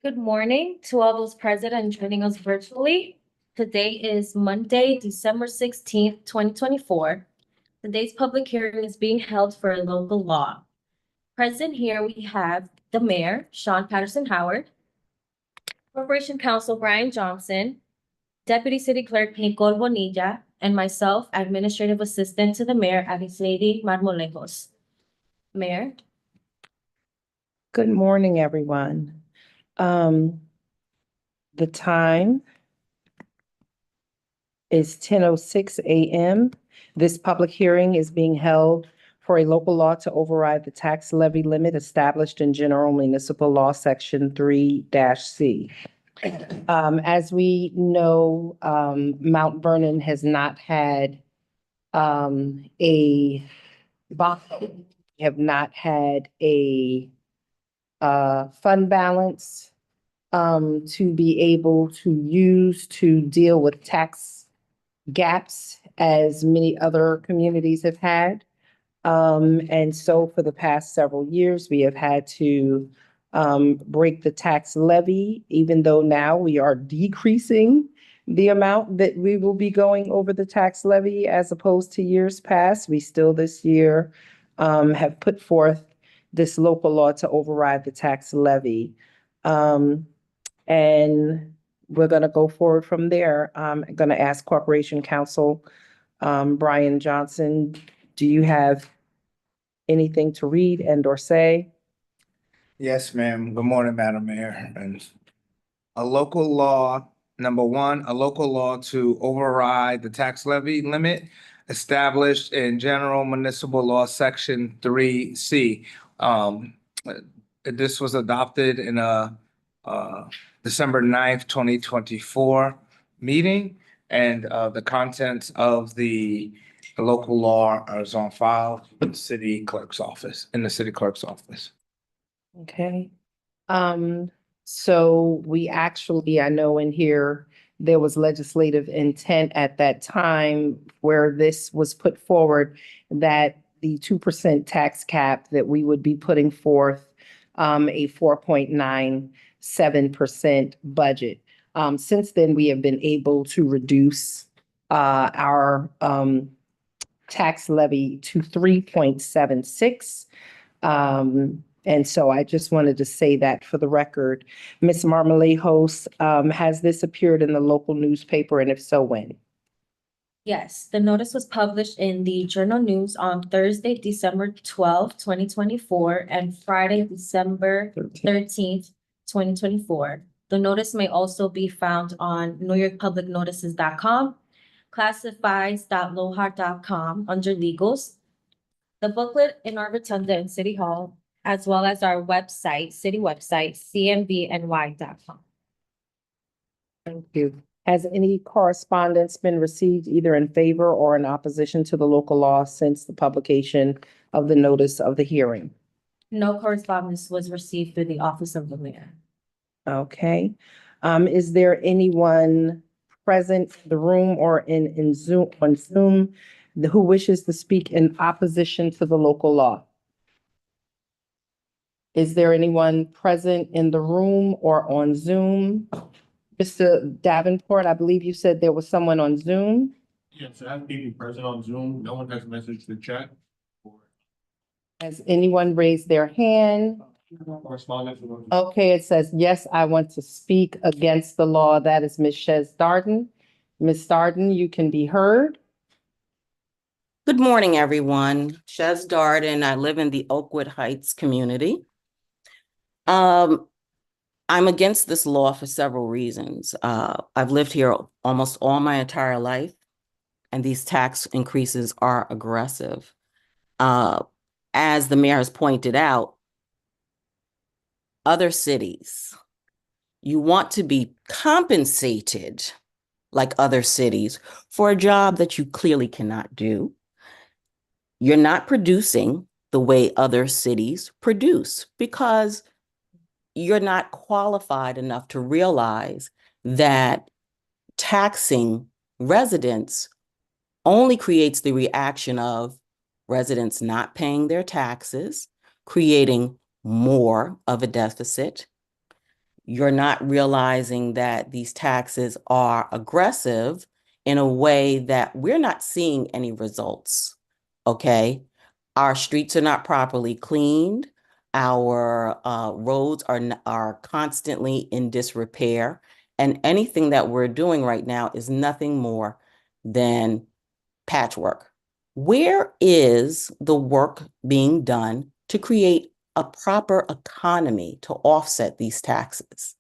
Good morning to all those present and joining us virtually. Today is Monday, December 16th, 2024. Today's public hearing is being held for a local law. Present here we have the mayor, Sean Patterson Howard, Corporation Counsel Brian Johnson, Deputy City Clerk Nicole Bonilla, and myself, Administrative Assistant to the Mayor, Arisleidi Marmolejos. Mayor. Good morning, everyone. The time is 10:06 a.m. This public hearing is being held for a local law to override the tax levy limit established in General Municipal Law, Section 3-C. As we know, Mount Vernon has not had a have not had a fund balance to be able to use to deal with tax gaps as many other communities have had. And so for the past several years, we have had to break the tax levy, even though now we are decreasing the amount that we will be going over the tax levy as opposed to years past. We still this year have put forth this local law to override the tax levy. And we're going to go forward from there. I'm going to ask Corporation Counsel Brian Johnson, do you have anything to read and or say? Yes, ma'am. Good morning, Madam Mayor. And a local law, number one, a local law to override the tax levy limit established in General Municipal Law, Section 3C. This was adopted in a December 9th, 2024 meeting, and the contents of the local law is on file in the city clerk's office, Okay. So we actually, I know in here, there was legislative intent at that time where this was put forward that the 2% tax cap that we would be putting forth a 4.97% budget. Since then, we have been able to reduce our tax levy to 3.76. And so I just wanted to say that for the record. Ms. Marmolejos, has this appeared in the local newspaper, and if so, when? Yes, the notice was published in the Journal News on Thursday, December 12th, 2024, and Friday, December 13th, 2024. The notice may also be found on NewYorkPublicNotices.com, classifieds.lohar.com under legals, the booklet in our rotunda in City Hall, as well as our website, city website, cmvny.com. Thank you. Has any correspondence been received either in favor or in opposition to the local law since the publication of the notice of the hearing? No correspondence was received through the office of the mayor. Okay. Is there anyone present in the room or in Zoom, on Zoom, who wishes to speak in opposition to the local law? Is there anyone present in the room or on Zoom? Mr. Davenport, I believe you said there was someone on Zoom. Yes, I have people present on Zoom. No one has messaged the chat. Has anyone raised their hand? Correspondence. Okay, it says, yes, I want to speak against the law. That is Ms. Shez Darden. Ms. Darden, you can be heard. Good morning, everyone. Shez Darden. I live in the Oakwood Heights community. I'm against this law for several reasons. I've lived here almost all my entire life, and these tax increases are aggressive. As the mayor has pointed out, other cities, you want to be compensated like other cities for a job that you clearly cannot do. You're not producing the way other cities produce because you're not qualified enough to realize that taxing residents only creates the reaction of residents not paying their taxes, creating more of a deficit, You're not realizing that these taxes are aggressive in a way that we're not seeing any results. Okay? Our streets are not properly cleaned. Our roads are constantly in disrepair. And anything that we're doing right now is nothing more than patchwork. Where is the work being done to create a proper economy to offset these taxes?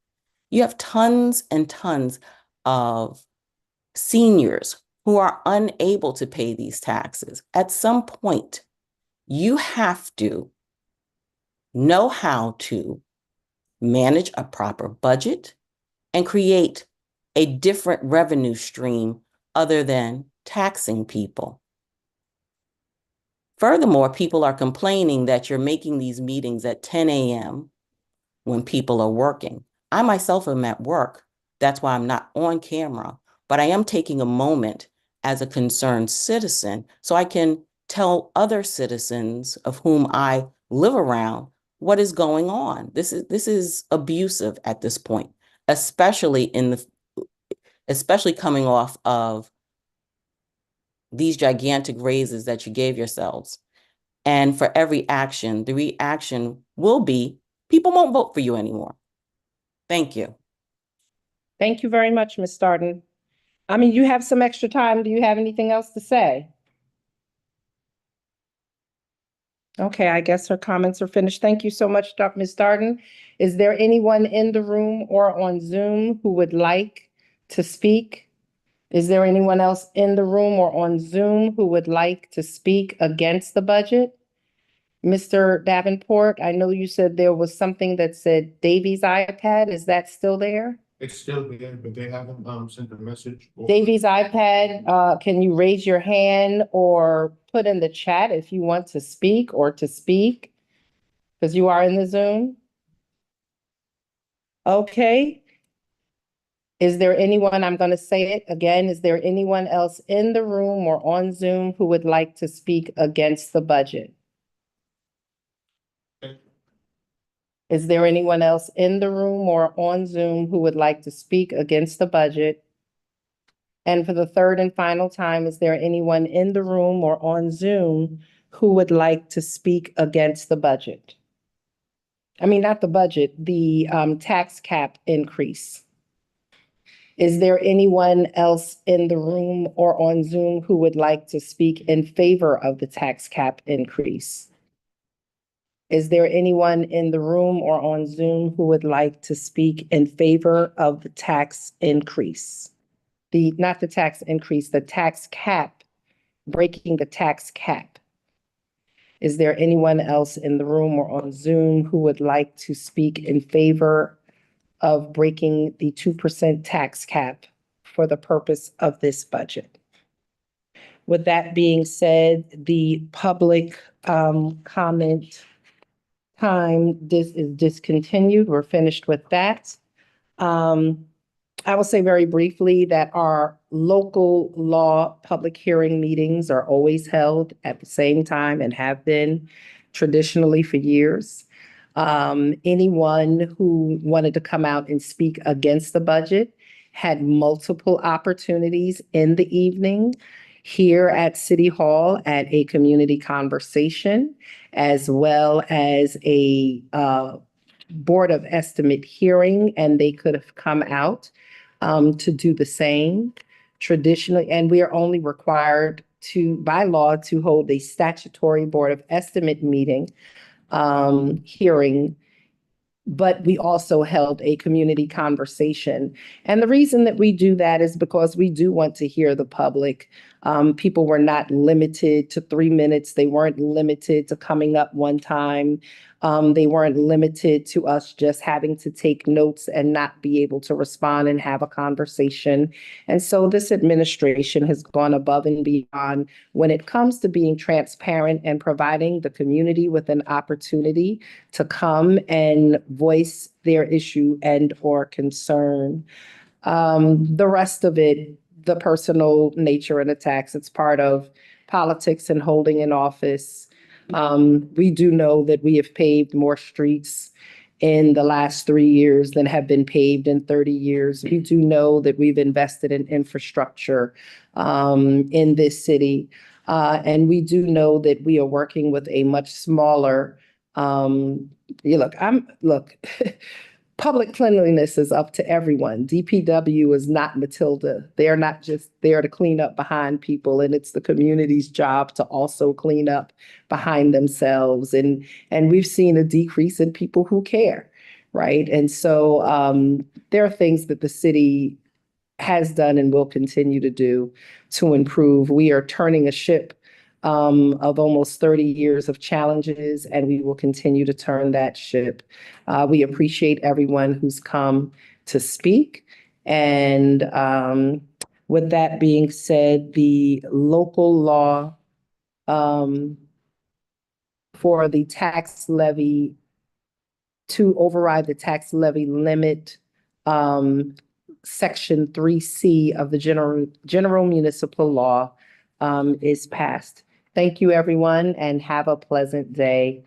You have tons and tons of seniors who are unable to pay these taxes. At some point, you have to know how to manage a proper budget and create a different revenue stream other than taxing people. Furthermore, people are complaining that you're making these meetings at 10 a.m. when people are working. I myself am at work. That's why I'm not on camera, but I am taking a moment as a concerned citizen so I can tell other citizens of whom I live around what is going on. This is abusive at this point, especially coming off of these gigantic raises that you gave yourselves. And for every action, the reaction will be people won't vote for you anymore. Thank you. Thank you very much, Ms. Darden. I mean, you have some extra time. Do you have anything else to say? Okay, I guess her comments are finished. Thank you so much, Ms. Darden. Is there anyone in the room or on Zoom who would like to speak? Is there anyone else in the room or on Zoom who would like to speak against the budget? Mr. Davenport, I know you said there was something that said Davies iPad. Is that still there? It's still there, but they haven't sent a message. Davies iPad, can you raise your hand or put in the chat if you want to speak or to speak? Because you are in the Zoom. Okay. Is there anyone, I'm going to say it again, is there anyone else in the room or on Zoom who would like to speak against the budget? Is there anyone else in the room or on Zoom who would like to speak against the budget? And for the third and final time, is there anyone in the room or on Zoom who would like to speak against the budget? I mean, not the budget, the tax cap increase. Is there anyone else in the room or on Zoom who would like to speak in favor of the tax cap increase? Is there anyone in the room or on Zoom who would like to speak in favor of the tax increase? Not the tax increase, the tax cap, breaking the tax cap. Is there anyone else in the room or on Zoom who would like to speak in favor of breaking the 2% tax cap for the purpose of this budget? With that being said, the public comment time is discontinued. We're finished with that. I will say very briefly that our local law public hearing meetings are always held at the same time and have been traditionally for years. Anyone who wanted to come out and speak against the budget had multiple opportunities in the evening here at City Hall at a community conversation, as well as a Board of Estimate hearing, and they could have come out to do the same traditionally. And we are only required by law, to hold a statutory Board of Estimate meeting hearing, but we also held a community conversation. And the reason that we do that is because we do want to hear the public. People were not limited to 3 minutes. They weren't limited to coming up one time. They weren't limited to us just having to take notes and not be able to respond and have a conversation. And so this administration has gone above and beyond when it comes to being transparent and providing the community with an opportunity to come and voice their issue and or concern. The rest of it, the personal nature and attacks, it's part of politics and holding an office. We do know that we have paved more streets in the last 3 years than have been paved in 30 years. We do know that we've invested in infrastructure in this city. And we do know that we are working with a much smaller, look, public cleanliness is up to everyone. DPW is not Matilda. They're not just there to clean up behind people, and it's the community's job to also clean up behind themselves. And we've seen a decrease in people who care, right? And so there are things that the city has done and will continue to do to improve. We are turning a ship of almost 30 years of challenges, and we will continue to turn that ship. We appreciate everyone who's come to speak. And with that being said, the local law for the tax levy to override the tax levy limit, Section 3C of the general municipal law is passed. Thank you, everyone, and have a pleasant day.